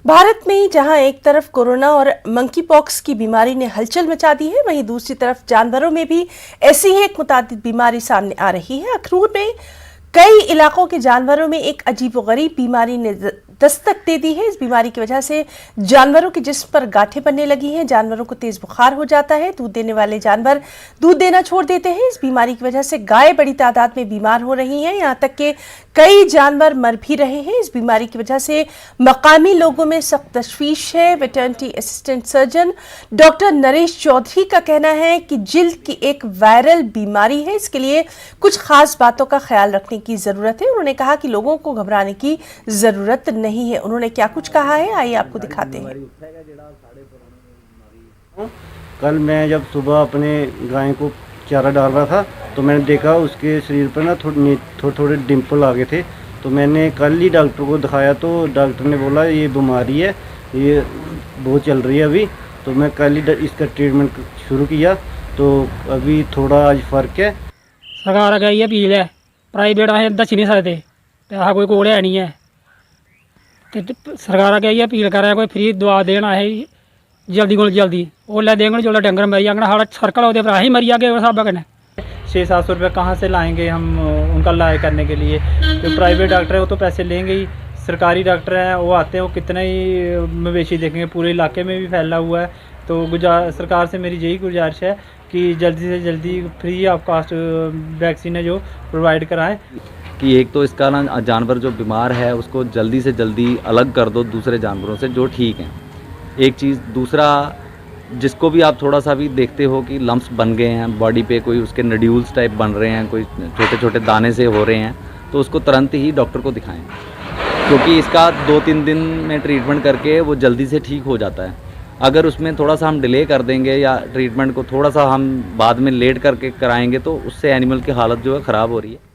भारत में जहां एक तरफ कोरोना और मंकी पॉक्स की बीमारी ने हलचल मचा दी है, वहीं दूसरी तरफ जानवरों में भी ऐसी ही एक मुतादिद बीमारी सामने आ रही है। अखनूर में कई इलाकों के जानवरों में एक अजीबोगरीब बीमारी ने दस्तक दे दी है। इस बीमारी की वजह से जानवरों के जिस्म पर गांठें बनने लगी हैं, जानवरों को तेज बुखार हो जाता है, दूध देने वाले जानवर दूध देना छोड़ देते हैं। इस बीमारी की वजह से गाय बड़ी तादाद में बीमार हो रही हैं, यहाँ तक कि कई जानवर मर भी रहे हैं। इस बीमारी की वजह से मकामी लोगों में सख्त तशवीश है। Veterinary assistant surgeon doctor Naresh Chaudhary का कहना है कि जिल्द की एक वायरल बीमारी है, इसके लिए कुछ खास बातों का ख्याल रखने की जरूरत है। उन्होंने कहा कि लोगों को घबराने की जरूरत नहीं है। उन्होंने क्या कुछ कहा है, आइए आपको दिखाते हैं। कल मैं जब सुबह अपने गाय को चारा डाल रहा था तो मैंने देखा उसके शरीर पर ना थोड़े डिम्पल आ गए थे। तो मैंने कल ही डॉक्टर को दिखाया तो डॉक्टर ने बोला ये बीमारी है, ये बहुत चल रही है अभी। तो मैं कल ही इसका ट्रीटमेंट शुरू किया तो अभी थोड़ा आज फर्क है। सरकार गई है अपील है, प्राइवेट असें दस्सी नहीं सकते, पैसा कोई कोल है नहीं है। तो सरकार गई है अपील कर रहा है कोई फ्री दवा देना है जल्दी को जल्दी। ओला देंगे जो डंगर मरी जाएंगे, साढ़ा सर्कल होते पर अं मरी जागे उस हिसाब कन्नै 600-700 रुपये कहाँ से लाएंगे हम उनका इलाज करने के लिए। जो प्राइवेट डॉक्टर है वो तो पैसे लेंगे ही, सरकारी डॉक्टर हैं वो आते हैं वो कितने ही मवेशी देखेंगे, पूरे इलाके में भी फैला हुआ है। तो सरकार से मेरी यही गुजारिश है कि जल्दी से जल्दी फ्री ऑफ कास्ट वैक्सीन है जो प्रोवाइड कराएं। कि एक तो इसका ना जानवर जो बीमार है उसको जल्दी से जल्दी अलग कर दो दूसरे जानवरों से जो ठीक हैं, एक चीज़। दूसरा, जिसको भी आप थोड़ा सा भी देखते हो कि लम्प्स बन गए हैं बॉडी पे, कोई उसके नड्यूल्स टाइप बन रहे हैं, कोई छोटे छोटे दाने से हो रहे हैं, तो उसको तुरंत ही डॉक्टर को दिखाएं, क्योंकि इसका 2-3 दिन में ट्रीटमेंट करके वो जल्दी से ठीक हो जाता है। अगर उसमें थोड़ा सा हम डिले कर देंगे या ट्रीटमेंट को थोड़ा सा हम बाद में लेट करके कराएंगे तो उससे एनिमल की हालत जो है ख़राब हो रही है।